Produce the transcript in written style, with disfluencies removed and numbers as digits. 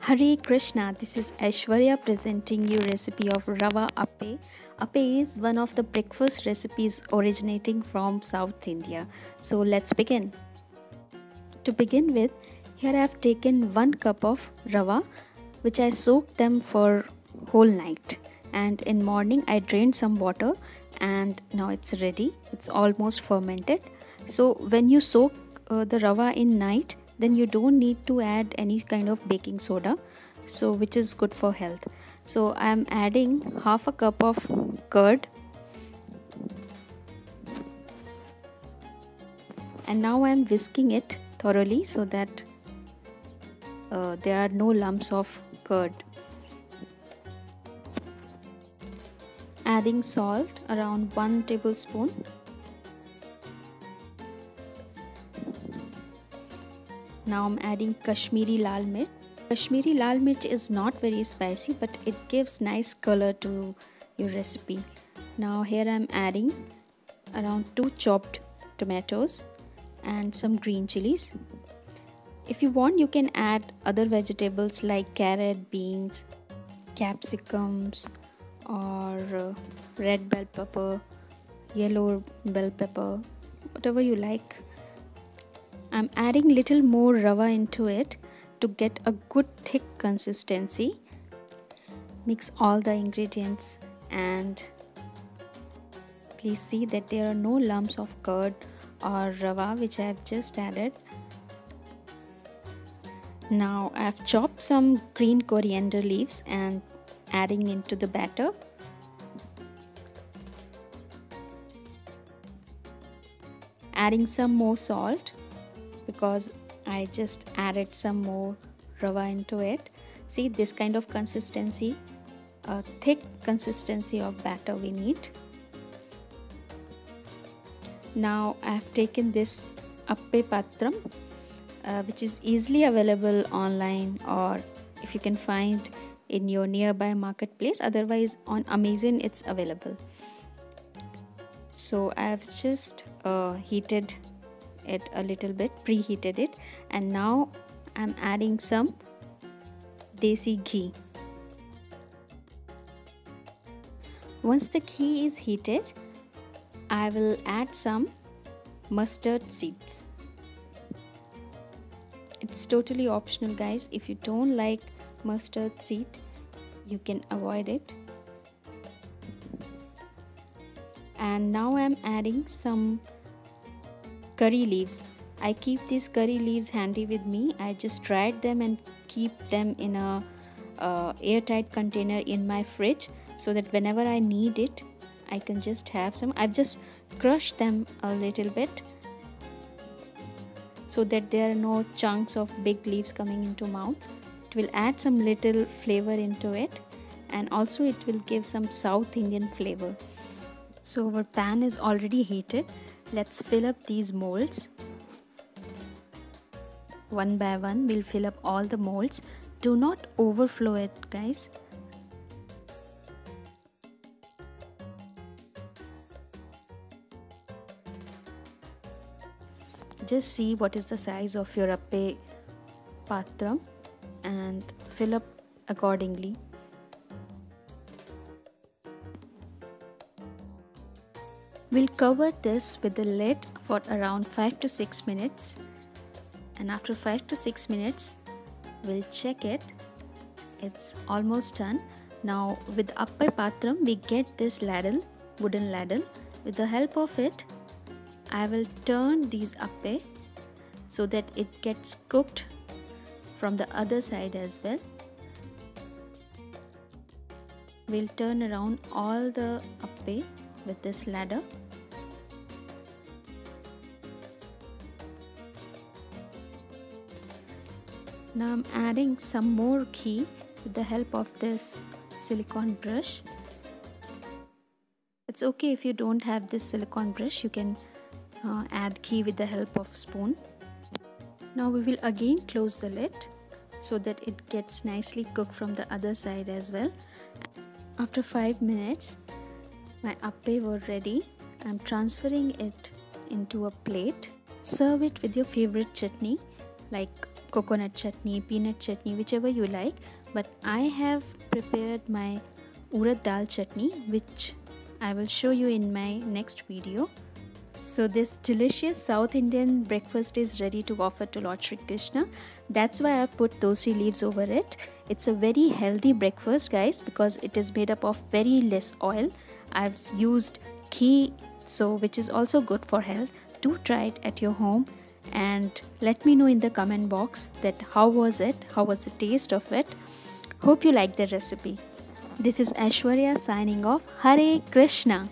Hare Krishna, this is Aishwarya presenting you recipe of Rava Appe. Appe is one of the breakfast recipes originating from South India. So let's begin. To begin with, here I have taken 1 cup of Rava which I soaked them for whole night, and in morning I drained some water and now it's ready. It's almost fermented. So when you soak the Rava in night, then you don't need to add any kind of baking soda, so which is good for health. So I am adding half a cup of curd, and now I am whisking it thoroughly so that there are no lumps of curd. Adding salt around 1 tablespoon. Now I'm adding Kashmiri Lal Mirch. Kashmiri Lal Mirch is not very spicy, but it gives nice color to your recipe. Now here I'm adding around 2 chopped tomatoes and some green chilies. If you want, you can add other vegetables like carrot, beans, capsicums, or red bell pepper, yellow bell pepper, whatever you like. I'm adding little more rava into it to get a good thick consistency. Mix all the ingredients and please see that there are no lumps of curd or rava which I have just added. Now I have chopped some green coriander leaves and adding into the batter. Adding some more salt because I just added some more rava into it. See, this kind of consistency, a thick consistency of batter we need. Now I have taken this Appe Patram, which is easily available online, or if you can find in your nearby marketplace, otherwise on Amazon it's available. So I have just heated it a little bit, preheated it, and now I'm adding some desi ghee. Once the ghee is heated, I will add some mustard seeds. It's totally optional, guys. If you don't like mustard seed, you can avoid it. And now I'm adding some curry leaves. I keep these curry leaves handy with me. I just dried them and keep them in a airtight container in my fridge so that whenever I need it, I can just have some. I've just crushed them a little bit so that there are no chunks of big leaves coming into mouth. It will add some little flavor into it, and also it will give some South Indian flavor. So our pan is already heated. Let's fill up these molds. One by one we'll fill up all the molds. Do not overflow it, guys. Just see what is the size of your Appe Patram and fill up accordingly. We'll cover this with the lid for around 5 to 6 minutes, and after 5 to 6 minutes we'll check it. It's almost done. Now with Appe Patram we get this ladle, wooden ladle. With the help of it, I will turn these appe so that it gets cooked from the other side as well. We'll turn around all the appe with this ladder. Now I'm adding some more ghee with the help of this silicone brush. It's okay if you don't have this silicone brush, you can add ghee with the help of spoon. Now we will again close the lid so that it gets nicely cooked from the other side as well. After 5 minutes, my appe were ready. I'm transferring it into a plate. Serve it with your favorite chutney. like coconut chutney, peanut chutney, whichever you like. But I have prepared my urad dal chutney, which I will show you in my next video. So this delicious South Indian breakfast is ready to offer to Lord Shri Krishna. That's why I put tulsi leaves over it. It's a very healthy breakfast, guys, because it is made up of very less oil. I've used ghee, so which is also good for health. Do try it at your home and let me know in the comment box that how was the taste of it. Hope you like the recipe. This is Aishwarya signing off. Hare Krishna.